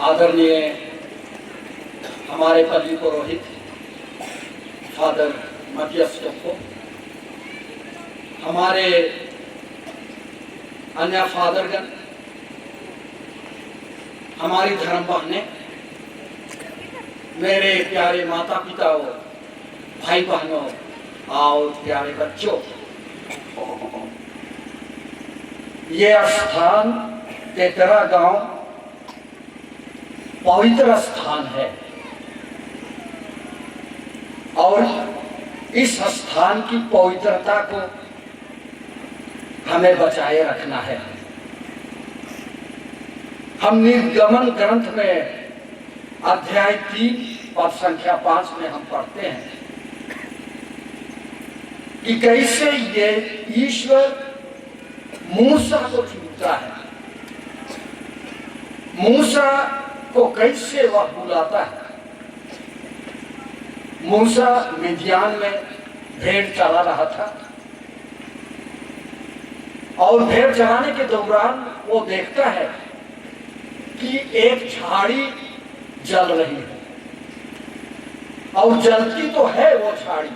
आदरणीय हमारे पल्ली पुरोहित फादर मध्यस्थ को, हमारे अन्य फादरगण, हमारी धर्म बहनें, मेरे प्यारे माता पिता और भाई बहनों और प्यारे बच्चों, ये स्थान तेतरा गांव पवित्र स्थान है और इस स्थान की पवित्रता को हमें बचाए रखना है। हम निर्गमन ग्रंथ में अध्याय 3 पद संख्या 5 में हम पढ़ते हैं कि कैसे ये ईश्वर मूसा को चुनता है, मूसा को कैसे वह बुलाता है। मूसा मिद्यान में भेड़ चला रहा था और भेड़ चराने के दौरान वो देखता है कि एक झाड़ी जल रही है और जलती तो है वो झाड़ी,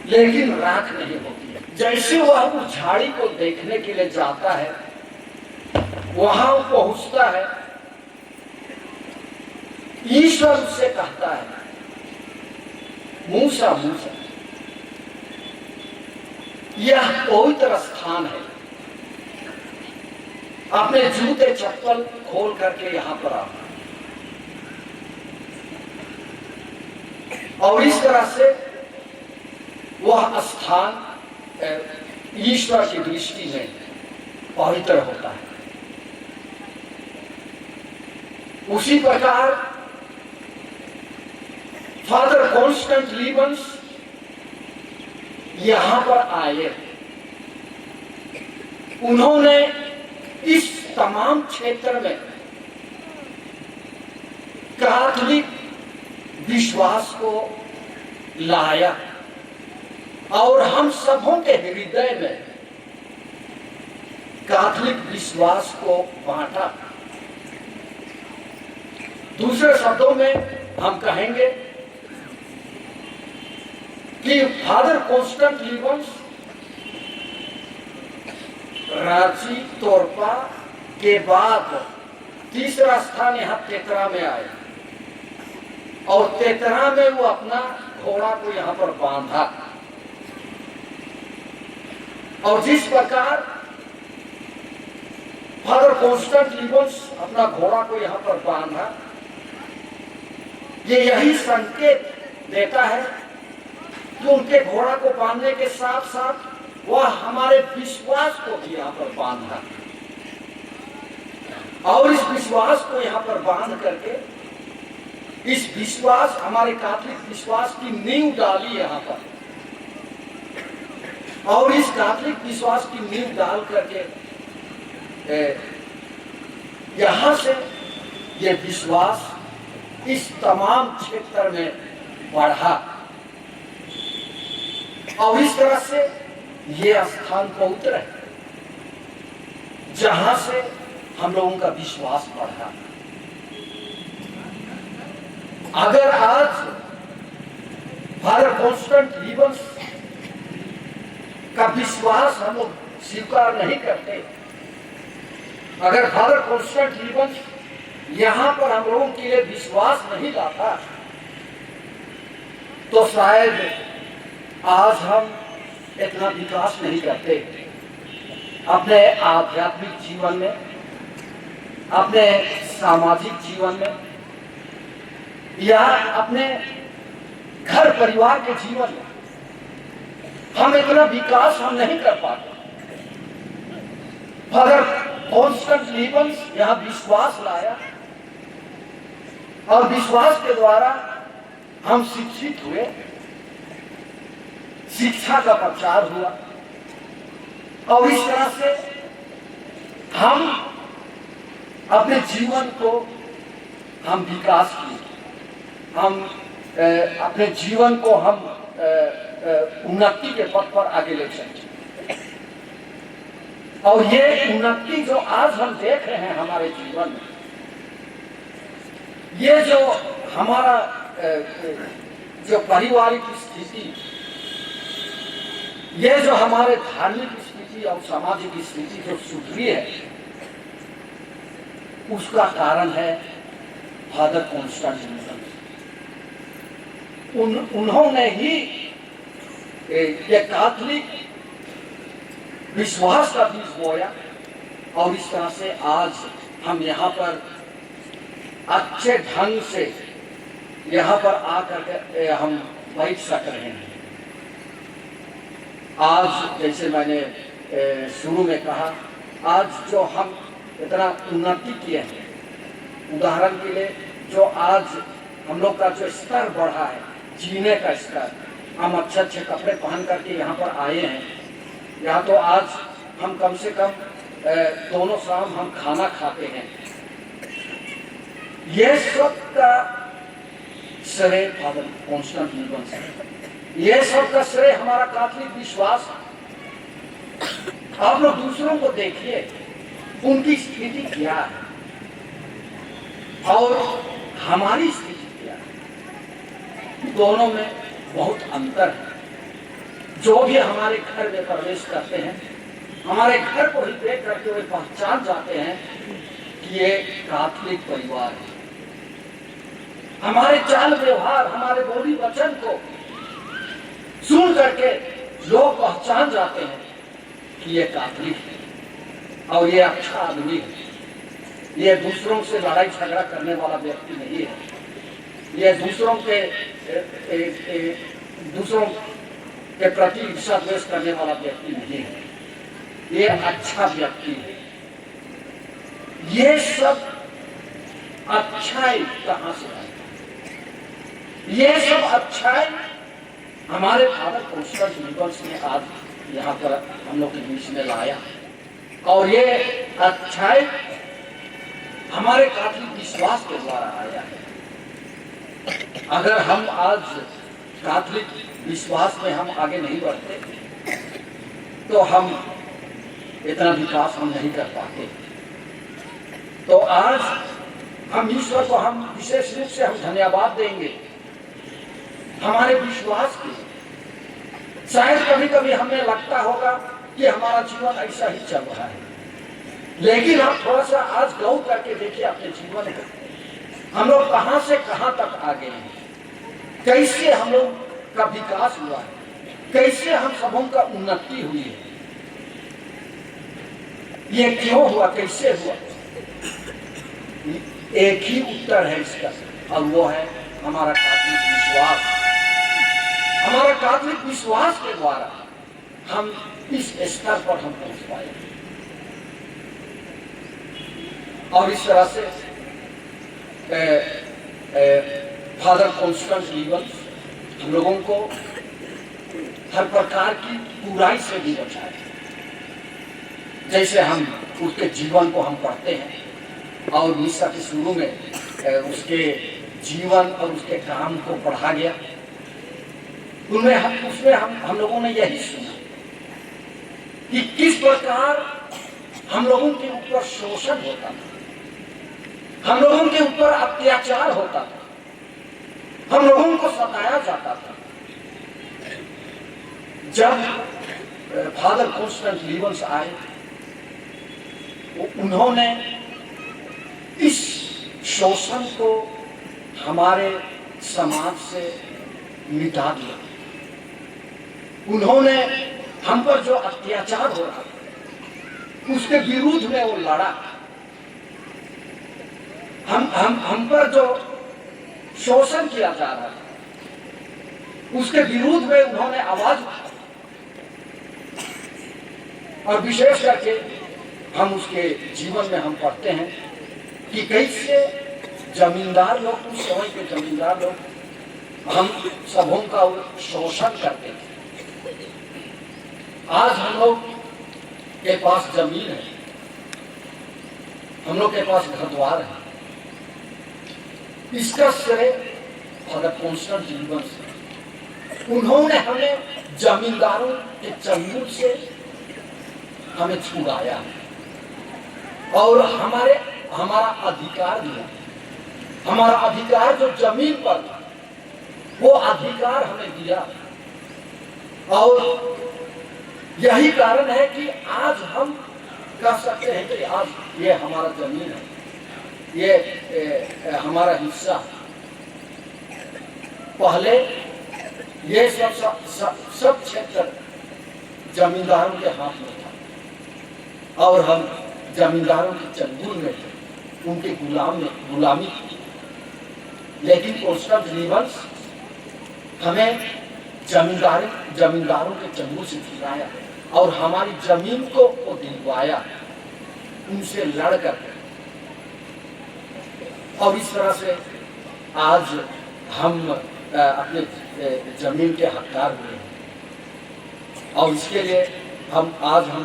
लेकिन राख नहीं होती है। जैसे वह उस झाड़ी को देखने के लिए जाता है, वहां पहुंचता है, ईश्वर उससे कहता है, मूसा मूसा, यह पवित्र स्थान है, अपने जूते चप्पल खोल करके यहां पर आओ। और इस तरह से वह स्थान ईश्वर की दृष्टि में पवित्र होता है। उसी प्रकार फादर कॉन्स्टेंट लीबन्स यहां पर आए। उन्होंने इस तमाम क्षेत्र में कैथोलिक विश्वास को लाया और हम सबों के हृदय में कैथोलिक विश्वास को बांटा। दूसरे शब्दों में हम कहेंगे कि फादर कॉन्स्टेंट लीबन्स रांची तोरपा के बाद तीसरा स्थान यहां तेतरा में आए और तेतरा में वो अपना घोड़ा को यहां पर बांधा। और जिस प्रकार फादर कॉन्स्टेंट लीबन्स अपना घोड़ा को यहां पर बांधा, ये यही संकेत देता है कि उनके घोड़ा को बांधने के साथ साथ वह हमारे विश्वास को भी यहां पर बांधा और इस विश्वास को यहां पर बांध करके इस विश्वास, हमारे कैथोलिक विश्वास की नींव डाली यहां पर। और इस कैथोलिक विश्वास की नींव डाल करके यहां से ये विश्वास इस तमाम क्षेत्र में बढ़ा और इस तरह से ये स्थान पवित्र है जहां से हम लोगों का विश्वास बढ़ा। अगर आज फादर कॉन्स्टेंट लीबन्स का विश्वास हम लोग स्वीकार नहीं करते, अगर फादर कॉन्स्टेंट लीबन्स यहां पर हम लोगों के लिए विश्वास नहीं लाता, तो शायद आज हम इतना विकास नहीं करते अपने आध्यात्मिक जीवन में, अपने सामाजिक जीवन में या अपने घर परिवार के जीवन में हम इतना विकास हम नहीं कर पाते। फादर कॉन्स्टेंट लीबन्स यहां विश्वास लाया और विश्वास के द्वारा हम शिक्षित हुए, शिक्षा का प्रचार हुआ और इस तरह से हम अपने जीवन को हम विकास किए, हम अपने जीवन को हम उन्नति के पथ पर आगे ले चले। और ये उन्नति जो आज हम देख रहे हैं हमारे जीवन में, ये जो हमारा जो पारिवारिक स्थिति, ये जो हमारे धार्मिक स्थिति और सामाजिक स्थिति जो सुधरी है, उसका कारण है फादर कॉन्स्टेंटाइन। उन्होंने ही ये कैथोलिक विश्वास का बीज बोया और इस तरह से आज हम यहाँ पर अच्छे ढंग से यहाँ पर आकर के हम बैठ सक रहे हैं। आज जैसे मैंने शुरू में कहा, आज जो हम इतना उन्नति किए हैं, उदाहरण के लिए जो आज हम लोग का जो स्तर बढ़ा है, जीने का स्तर, हम अच्छे अच्छे कपड़े पहन करके यहाँ पर आए हैं। यहाँ तो आज हम कम से कम दोनों शाम हम खाना खाते हैं। ये सब का श्रेय फादर कॉन्स्टेंटाइन से, ये सब का श्रेय हमारा कैथोलिक विश्वास। आप लोग दूसरों को देखिए, उनकी स्थिति क्या है और हमारी स्थिति क्या है, दोनों में बहुत अंतर है। जो भी हमारे घर में प्रवेश करते हैं, हमारे घर को ही देख करके वे पहचान जाते हैं कि ये कैथोलिक परिवार है। हमारे चाल व्यवहार, हमारे बोली वचन को सुन करके लोग पहचान जाते हैं कि ये कैथोलिक है और ये अच्छा आदमी है, ये दूसरों से लड़ाई झगड़ा करने वाला व्यक्ति नहीं है, ये दूसरों के प्रति ईर्ष्या द्वेष करने वाला व्यक्ति नहीं है, ये अच्छा व्यक्ति है। ये सब अच्छाई कहाँ से आई? ये सब अच्छाई हमारे फादर कॉन्स्टेंटाइन ने आज यहाँ पर हम लोग के बीच में लाया और ये अच्छाई हमारे कैथोलिक विश्वास के द्वारा आया है। अगर हम आज कैथोलिक विश्वास में हम आगे नहीं बढ़ते तो हम इतना विकास हम नहीं कर पाते। तो आज हम ईश्वर को हम विशेष रूप से हम धन्यवाद देंगे हमारे विश्वास की। शायद कभी कभी हमें लगता होगा कि हमारा जीवन ऐसा ही चल रहा है, लेकिन आप थोड़ा सा आज गौर करके देखिए अपने जीवन में, हम लोग कहां से कहां तक आ गए हैं, कैसे हम लोग का विकास हुआ है, कैसे हम सबों का उन्नति हुई है, ये क्यों हुआ, कैसे हुआ? एक ही उत्तर है इसका और वो है हमारा कैथोलिक विश्वास। हमारा कैथोलिक विश्वास के द्वारा हम इस स्तर पर हम पहुंच पाए और इस तरह से फादर कॉन्स्टेंटाइन हम लोगों को हर प्रकार की बुराई से भी बचाए। जैसे हम उसके जीवन को हम पढ़ते हैं और मिसा के शुरू में उसके जीवन और उसके काम को पढ़ा गया, उसमें हम लोगों ने यही सुना कि किस प्रकार हम लोगों के ऊपर शोषण होता था, हम लोगों के ऊपर अत्याचार होता था, हम लोगों को सताया जाता था। जब फादर कॉन्स्टेंटाइन आए, उन्होंने इस शोषण को हमारे समाज से मिटा दिया। उन्होंने हम पर जो अत्याचार हो रहा था उसके विरुद्ध में वो लड़ा। हम पर जो शोषण किया जा रहा था उसके विरुद्ध में उन्होंने आवाज उठाई और विशेष करके हम उसके जीवन में हम पढ़ते हैं कि कैसे जमींदार लोग, उस समय के जमींदार लोग हम सबों का शोषण करते थे। आज हम लोग के पास जमीन है, हम लोग के पास घर द्वार है, इसका श्रेय फादर कॉन्स्टेंटाइन से। उन्होंने हमें जमींदारों के चंगुल से हमें छुड़ाया और हमारा अधिकार दिया हमारा अधिकार जो जमीन पर था वो अधिकार हमें दिया। और यही कारण है कि आज हम कह सकते हैं कि आज ये हमारा जमीन है, ये हमारा हिस्सा। पहले ये सब क्षेत्र जमींदारों के हाथ में था और हम जमींदारों के चंगुल में थे, उनके गुलामी थी। लेकिन कॉन्स्टेंटिनोपल हमें जमींदारों के चंगुल से छुड़ाया और हमारी जमीन को वो दिलवाया उनसे लड़कर। और इस तरह से आज हम अपने जमीन के हकदार हुए हैं। और इसके लिए हम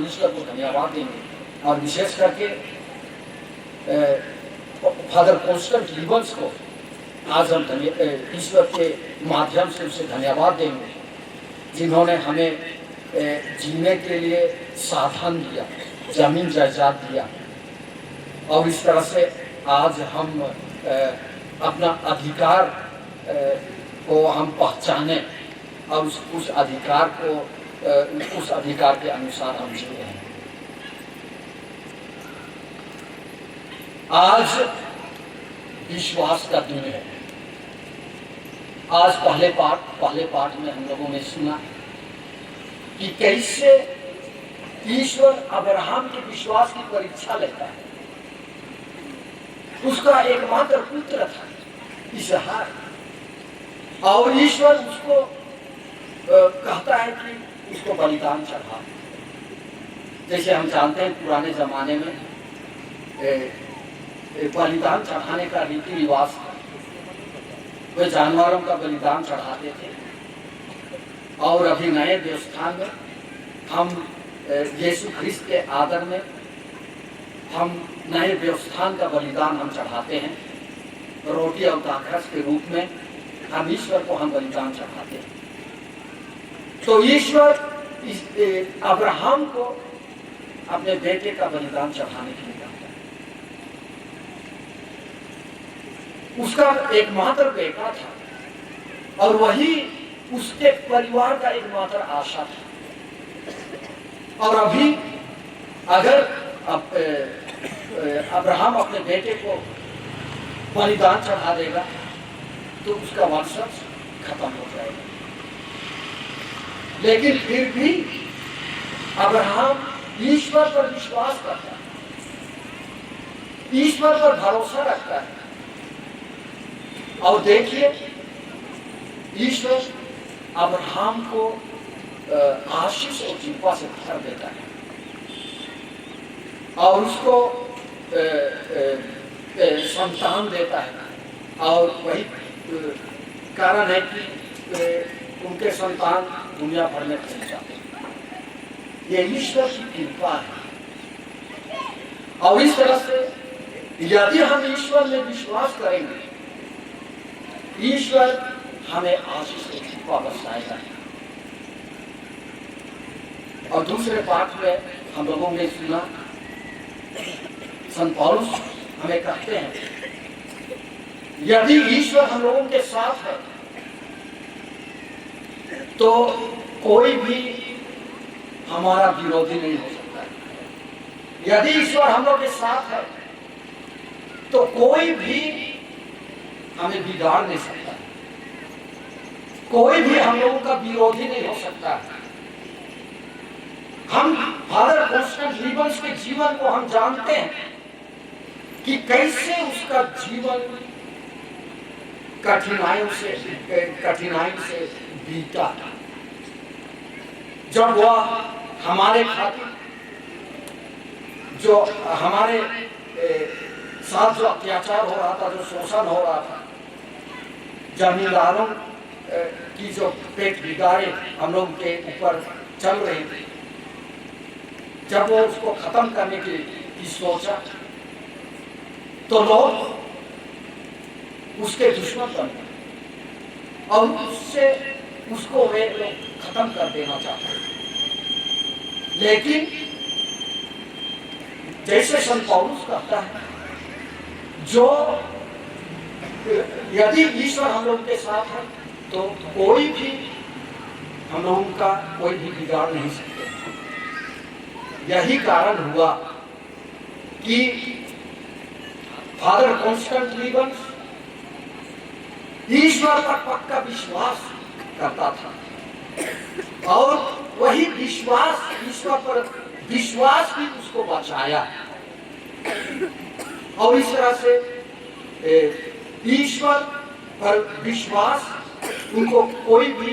ईश्वर को धन्यवाद देंगे और विशेष करके फादर कॉन्स्टेंटिनोपल को आज हम ईश्वर के माध्यम से उसे धन्यवाद देंगे, जिन्होंने हमें जीने के लिए साधन दिया, जमीन जायदाद दिया। और इस तरह से आज हम अपना अधिकार को हम पहचाने और उस अधिकार के अनुसार हम जिए हैं। आज विश्वास का दिन है। आज पहले पाठ में हम लोगों ने सुना कि कैसे ईश्वर अब्राहम के विश्वास की परीक्षा लेता है। उसका एकमात्र पुत्र था इसहाक, और ईश्वर उसको कहता है कि उसको बलिदान चढ़ा। जैसे हम जानते हैं पुराने जमाने में बलिदान चढ़ाने का रीति रिवाज था। वे जानवरों का बलिदान चढ़ाते थे। और अभी नए देवस्थान में हम यीशु ख्रिस्त के आदर में हम नए देवस्थान का बलिदान हम चढ़ाते हैं। रोटी और दाखरस के रूप में हम ईश्वर को हम बलिदान चढ़ाते हैं। तो ईश्वर अब्राहम को अपने बेटे का बलिदान चढ़ाने के लिए कहता है। उसका एकमात्र बेटा था और वही उसके परिवार का एकमात्र आशा था। और अभी अगर अब्राहम अपने बेटे को बलिदान चढ़ा देगा तो उसका वंशज खत्म हो जाएगा। लेकिन फिर भी अब्राहम ईश्वर पर विश्वास करता है, ईश्वर पर भरोसा रखता है। और देखिए ईश्वर अब्राहम को आशीष और कृपा से भर देता है और उसको संतान देता है। और वही कारण है कि उनके संतान दुनिया भर में फैल जाते हैं। ये ईश्वर की कृपा है। और इस तरह से यदि हम ईश्वर में विश्वास करेंगे, ईश्वर हमें आशीष की कृपा बरसाएगा। और दूसरे पाठ में हम लोगों ने सुना संत पौलुस हमें कहते हैं यदि ईश्वर हम लोगों के साथ है तो कोई भी हमारा विरोधी नहीं हो सकता है। यदि ईश्वर हम लोग के साथ है तो कोई भी हमें बिगाड़ नहीं सकता, कोई भी हम लोगों का विरोधी नहीं हो सकता। हम फादर कॉन्स्टेंटिनोपल के जीवन को हम जानते हैं कि कैसे उसका जीवन कठिनाई से बीता। जब वह हमारे खातिर जो हमारे साथ जो अत्याचार हो रहा था, जो शोषण हो रहा था, जमींदारों की जो पेट बिगाड़े हम लोग के ऊपर चल रहे थे, जब वो उसको खत्म करने की सोचा तो लोग उसके दुश्मन बन गए और उसको वे लोग खत्म कर देना चाहते। लेकिन जैसे संत पौलुस कहता है, जो यदि ईश्वर हम लोग के साथ है तो कोई भी हम लोगों का कोई भी बिगाड़ नहीं सकते। यही कारण हुआ कि फादर कॉन्स्टेंट लीबन्स ईश्वर पर पक्का विश्वास करता था और वही विश्वास, ईश्वर पर विश्वास भी उसको बचाया। और इस तरह से ईश्वर पर विश्वास उनको कोई भी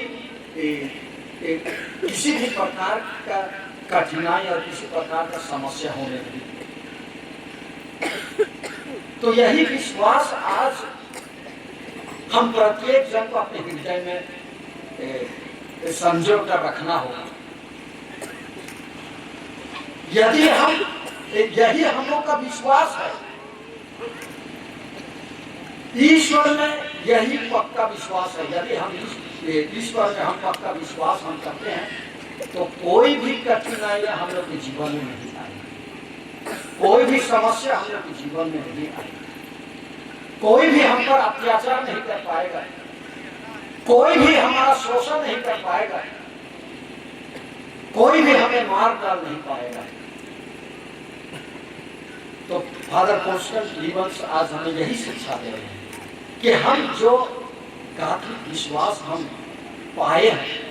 किसी भी प्रकार का कठिनाई और किसी प्रकार का समस्या होने नहीं। तो यही विश्वास आज हम प्रत्येक जन को अपने हृदय में संजो कर रखना होगा। यदि यही हम लोग का विश्वास है, ईश्वर में यही पक्का विश्वास है। यदि हम ईश्वर में हम पक्का विश्वास हम करते हैं तो कोई भी कठिनाइयां हम लोग के जीवन में नहीं आएगी, कोई भी समस्या हम लोग के जीवन में नहीं आएगी, कोई भी हम पर अत्याचार नहीं कर पाएगा, कोई भी हमारा शोषण नहीं कर पाएगा, कोई भी हमें मार डाल नहीं पाएगा। तो फादर कॉन्स्टेंट लीबन्स आज हमें यही शिक्षा दे रहे हैं कि हम जो कैथोलिक विश्वास हम पाए हैं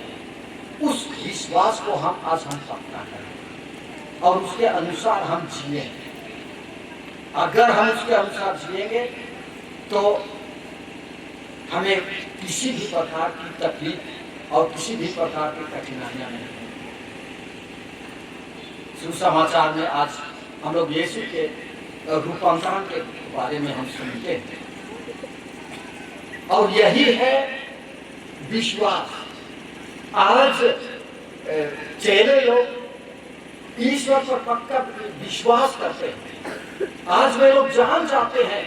उस विश्वास को हम आज हम पक्का करें और उसके अनुसार हम जिए। अगर हम उसके अनुसार जिएंगे तो हमें किसी भी प्रकार की तकलीफ और किसी भी प्रकार की कठिनाइयां नहीं होंगी। सुसमाचार में आज हम लोग यीशु के रूपांतरण के बारे में हम सुनते हैं और यही है विश्वास। आज चेले लोग ईश्वर पर पक्का विश्वास करते हैं। आज वे लोग जान जाते हैं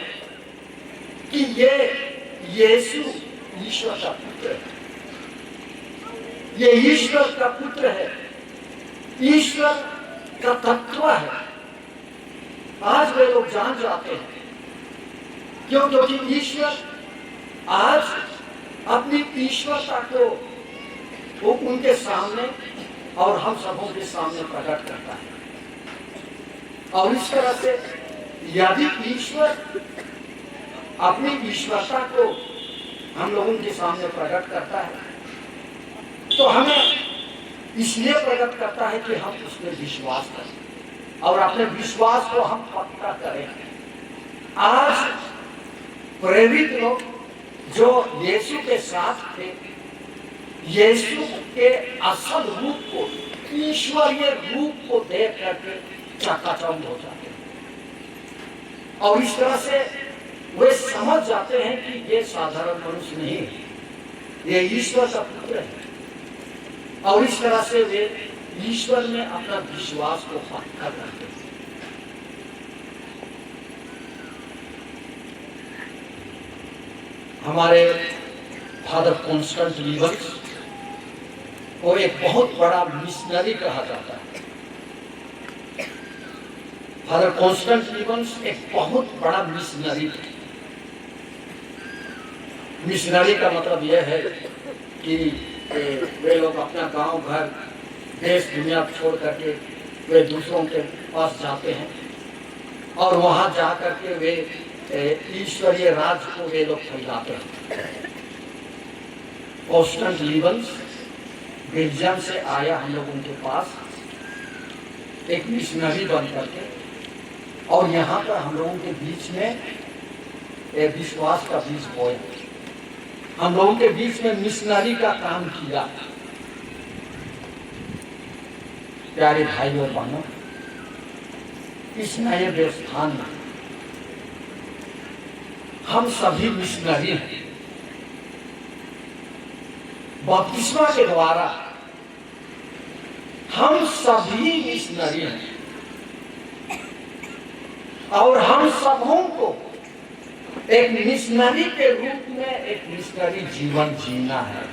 कि ये यीशु ईश्वर का पुत्र है, ये ईश्वर का पुत्र है, ईश्वर का तत्व है। आज वे लोग जान जाते हैं क्योंकि ईश्वर आज अपनी ईश्वरता को वो उनके सामने और हम सबों के सामने प्रकट करता है। और इस तरह से यदि ईश्वर अपनी ईश्वरता को हम लोगों के सामने प्रकट करता है तो हमें इसलिए प्रकट करता है कि हम उसमें विश्वास करें और अपने विश्वास को हम पक्का करें। आज प्रेरित लोग जो यीशु के साथ थे, यीशु के असल रूप को, ईश्वरीय रूप को देख करके चकाचौंध हो जाते हैं और इस तरह से वे समझ जाते हैं कि ये साधारण मनुष्य नहीं है, ये ईश्वर का पुत्र है। और इस तरह से वे ईश्वर में अपना विश्वास को पक्का करते हैं। हमारे फादर कॉन्स्टेंट लीबन्स को एक बहुत बड़ा मिशनरी कहा जाता है। फादर कॉन्स्टेंट लीबन्स एक बहुत बड़ा मिशनरी थे। मिशनरी का मतलब यह है कि वे लोग अपना गांव घर देश दुनिया छोड़ करके वे दूसरों के पास जाते हैं और वहां जा करके वे ईश्वरीय राज को वे लोग फैलाते हैं। कॉन्स्टेंट लीबन्स बेल्जियम से आया हम लोगों के पास एक मिशनरी बन करके और यहाँ पर हम लोगों के बीच में विश्वास का बीज बोया, हम लोगों के बीच में मिशनरी का काम किया। प्यारे भाई और बहनों, इस नए देवस्थान में हम सभी मिशनरी हैं। बपतिस्मा के द्वारा हम सभी मिशनरी हैं और हम सबों को एक मिशनरी के रूप में एक मिशनरी जीवन जीना है।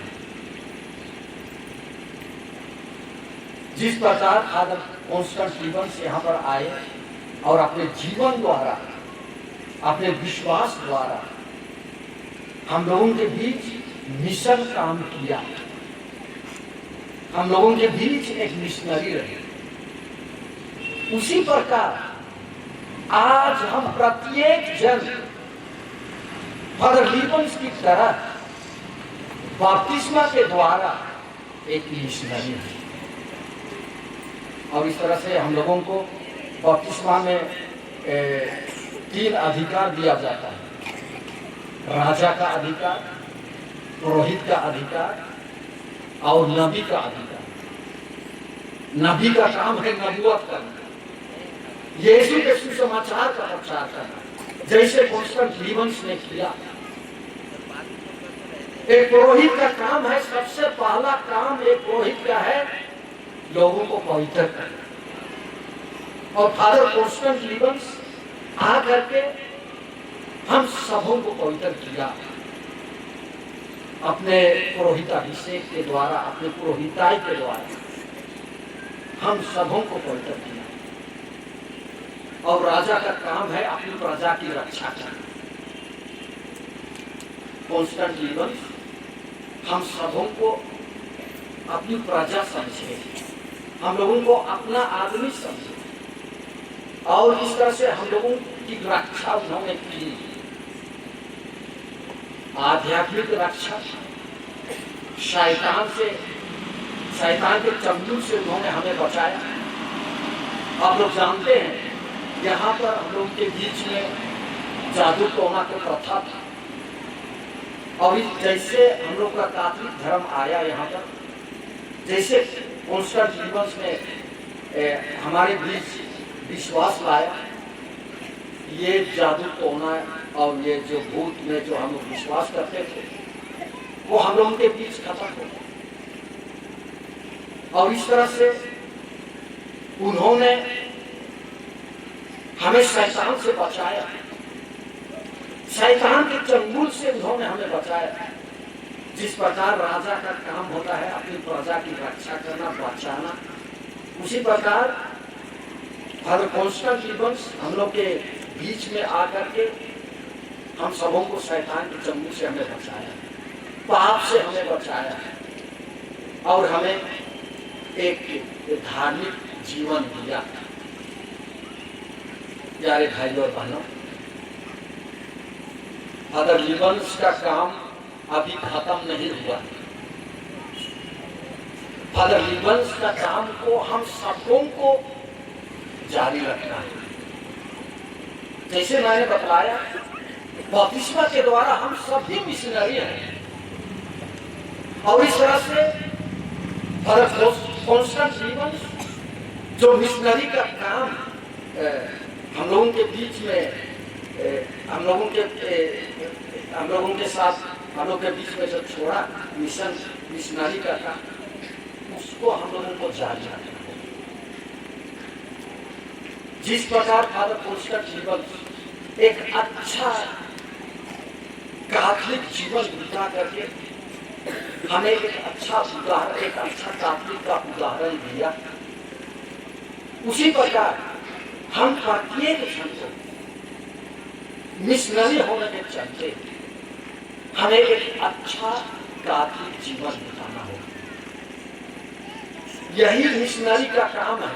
जिस प्रकार फादर कॉन्स्टेंट लीबन्स यहाँ पर आए और अपने जीवन द्वारा, अपने विश्वास द्वारा हम लोगों के बीच मिशन काम किया, हम लोगों के बीच एक मिशनरी रहे। उसी प्रकार आज हम प्रत्येक जन फादर लीबन्स की तरह बपतिस्मा के द्वारा एक मिशनरी है। और इस तरह से हम लोगों को बपतिस्मा में 3 अधिकार दिया जाता है, राजा का अधिकार, पुरोहित का अधिकार और नबी का अधिकार। नबी का काम है नबूवत करना, यीशु के सुसमाचार का प्रचार करना, जैसे कॉन्स्टेंटिनोस ने किया। एक पुरोहित का काम है, सबसे पहला काम एक पुरोहित का है लोगों को पवित्र करना। और फादर कॉन्स्टेंटिनोस आ करके हम सबों को पवित्र किया अपने पुरोहिताभिषेक के द्वारा, अपने पुरोहिताई के द्वारा हम सबों को पवित्र किया। और राजा का काम है अपनी प्रजा की रक्षा करना। कॉन्स्टेंटिनोस हम सबों को अपनी प्रजा समझे, हम लोगों को अपना आदमी समझे, और इस तरह से हम लोगों की रक्षा उन्होंने की। आध्यात्मिक रक्षा, शैतान के चंगुल से उन्होंने हमें बचाया। आप लोग जानते हैं यहाँ पर हम लोग के बीच में जादू टोना की प्रथा था, और जैसे हम लोग का कैथोलिक धर्म आया यहाँ पर, जैसे कॉन्स्टेंटिनोस ने हमारे बीच विश्वास लाया, ये जादू टोना और ये जो भूत में जो हम लोग विश्वास करते थे वो हम लोगों के बीच खत्म हो गया। और इस तरह से उन्होंने हमें शैतान से बचाया, शैतान के चंगुल से उन्होंने हमें बचाया। जिस प्रकार राजा का काम होता है अपनी प्रजा की रक्षा करना, बचाना, उसी प्रकार फादर कॉन्स्टेंटिनोस हम लोग के बीच में आकर के हम सबों को शैतान के चंगुल से हमें बचाया, पाप से हमें बचाया, और हमें एक धार्मिक जीवन दिया। प्यारे भाइयों और बहनों, फादर लीबन्स का काम अभी खत्म नहीं हुआ। फादर लीबन्स का काम को हम सबों को जारी रखना है। जैसे मैंने बतलाया, बपतिस्मा के द्वारा हम सभी मिशनरी हैं, और इस तरह से फादर कॉन्स्टेंटिनोस जो मिशनरी का काम हम लोगों के बीच में हम लोगों के साथ हम लोग के बीच में जो छोड़ा मिशनरी का काम, उसको हम लोगों को जारी रखना है। जिस प्रकार फादर कॉन्स्टेंटिनोस एक अच्छा कैथोलिक जीवन बिता करके हमें एक अच्छा उदाहरण, एक अच्छा कैथोलिक का उदाहरण दिया, उसी प्रकार हम प्रत्येक जन को मिशनरी होने के चलते हमें एक अच्छा कैथोलिक जीवन बिताना होगा। यही मिशनरी का काम है।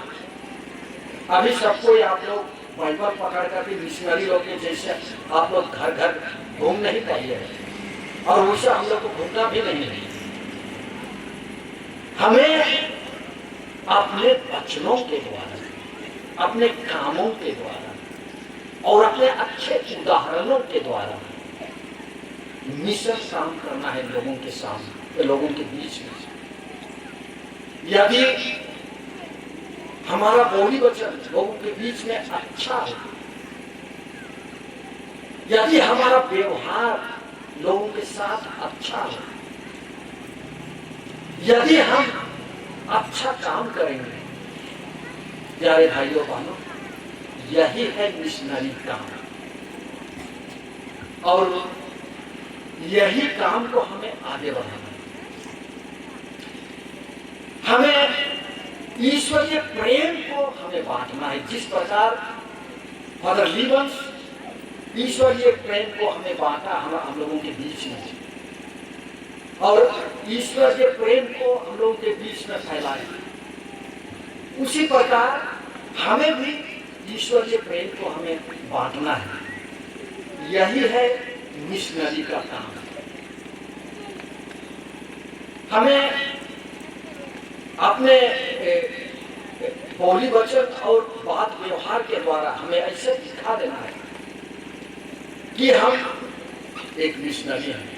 अभी सबको आप लोग बाइबल पकड़ करके मिशनरी लोग के जैसे आप लोग घर घर घूम नहीं पाइए, और वैसे हम लोग को घूमना भी नहीं है। हमें अपने वचनों के द्वारा, अपने कामों के द्वारा और अपने अच्छे उदाहरणों के द्वारा मिशन काम करना है लोगों के सामने, लोगों के बीच में। यदि हमारा बोली वचन लोगों के बीच में अच्छा हो, यदि हमारा व्यवहार लोगों के साथ अच्छा हो, यदि हम अच्छा काम करेंगे, प्यारे भाइयों बहनों, यही है मिशनरी काम। और यही काम को हमें आगे बढ़ाना है। हमें ईश्वरीय प्रेम को हमें बांटना है। जिस प्रकार फादर लीबन्स ईश्वरीय प्रेम को हमें बांटा हम लोगों के बीच में, और ईश्वर के प्रेम को हम लोगों के बीच में फैलाया। उसी प्रकार हमें भी ईश्वरीय प्रेम को हमें बांटना है। यही है मिशनरी का काम। हमें अपने बोली वचन और बात व्यवहार के द्वारा हमें ऐसे दिखा देना है कि हम एक मिशनरी हैं,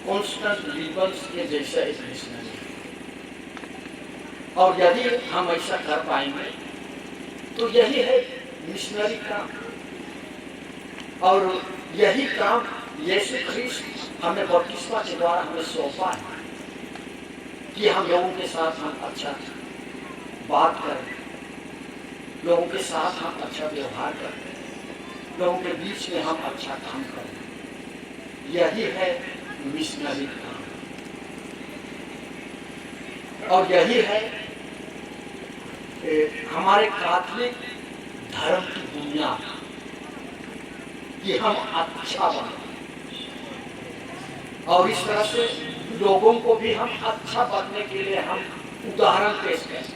कॉन्स्टेंट लीबर्स के जैसा एक मिशनरी है। और यदि हम ऐसा कर पाएंगे तो यही है मिशनरी काम। और यही काम यीशु ख्रीस्त हमें बपतिस्मा के द्वारा हमें सौंपा है कि हम लोगों के साथ हम अच्छा बात करें, लोगों के साथ हम अच्छा व्यवहार करें, लोगों के बीच में हम अच्छा काम करें। यही है मिशनरी काम। और यही है हमारे कैथोलिक धर्म की बुनियाद कि हम अच्छा बने, और इस तरह से लोगों को भी हम अच्छा बनने के लिए हम उदाहरण पेश करें,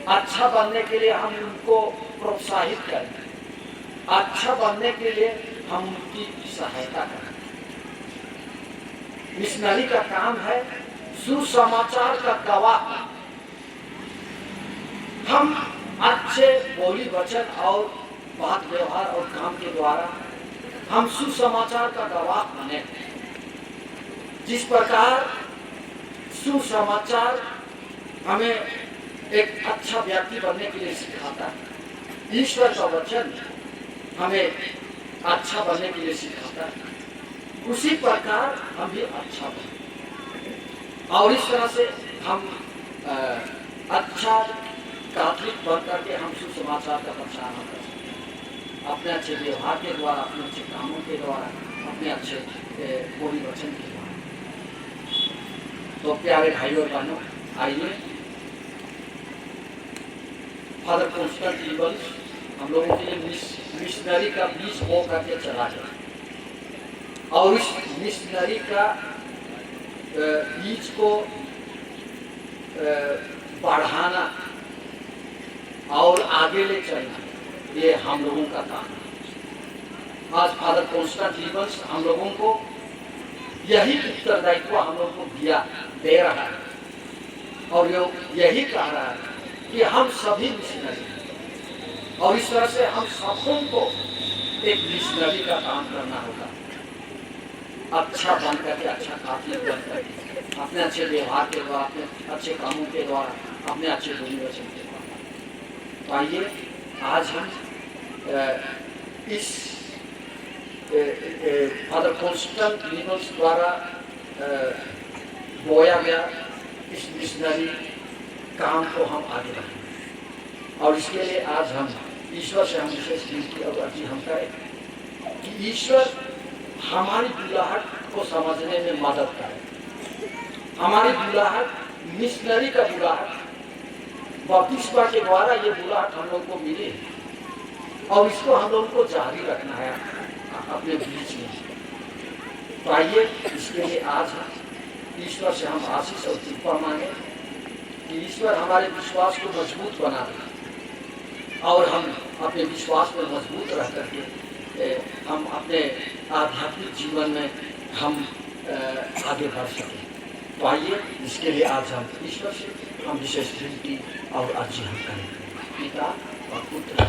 अच्छा बनने के लिए हम उनको प्रोत्साहित करें, अच्छा बनने के लिए हम उनकी सहायता करें। मिशनरी का काम है सुसमाचार का गवाह। हम अच्छे बोली वचन और बात व्यवहार और काम के द्वारा हम सुसमाचार का गवाह बने। जिस प्रकार सुसमाचार हमें एक अच्छा व्यक्ति बनने के लिए सिखाता है, ईश्वर का वचन हमें अच्छा बनने के लिए सिखाता है, उसी प्रकार हम भी अच्छा बने। और इस तरह से हम अच्छा कैथोलिक बन करके हम सुसमाचार का प्रचार कर सकते हैं, अपने अच्छे व्यवहार के द्वारा, अपने अच्छे कामों के द्वारा, अपने अच्छे बोली वचन के द्वारा। तो प्यारे भाइयों और बहनों, आइए फादर कॉन्स्टेंट लीबर्स हम लोगों के लिए मिशनरी का बीज बो करके चला गया, और इस मिशनरी का बीज को बढ़ाना और आगे ले चलना, ये हम लोगों का काम है। आज फादर कॉन्स्टेंट लीबर्स हम लोगों को यही उत्तरदायित्व हम लोगों को दे रहा है, और यही कह रहा है कि हम सभी मिशनरी हैं, और इस तरह से हम सबों को एक मिशनरी का काम करना होगा। अच्छा बन करके, अच्छा कैथोलिक बन करके, अपने अच्छे व्यवहार के द्वारा, अपने अच्छे कामों के द्वारा, अपने अच्छे बोली वचन के द्वारा। तो आइए आज हम इस फादर कॉन्स्टेंट लीबर्स द्वारा बोया गया इस मिशनरी काम को हम आगे बढ़ाएं, और इसके लिए आज हम ईश्वर से हम विशेष विनती और अर्जी हम करें कि ईश्वर हमारी बुलाहट को समझने में मदद करे। हमारी बुलाहट मिशनरी का बुलाहट, बपतिस्मा के द्वारा ये बुलाहट हम लोग को मिली है, और इसको हम लोगों को जारी रखना है अपने बीच में। तो आइए इसके लिए आज ईश्वर से हम आशीष और कृपा मांगे कि ईश्वर हमारे विश्वास को मजबूत बना दे, और हम अपने विश्वास में मजबूत रह करके हम अपने आध्यात्मिक जीवन में हम आगे बढ़ सकें। तो आइए इसके लिए आज हम ईश्वर से हम विशेष विनती और अर्जी हम करें। पिता और पुत्र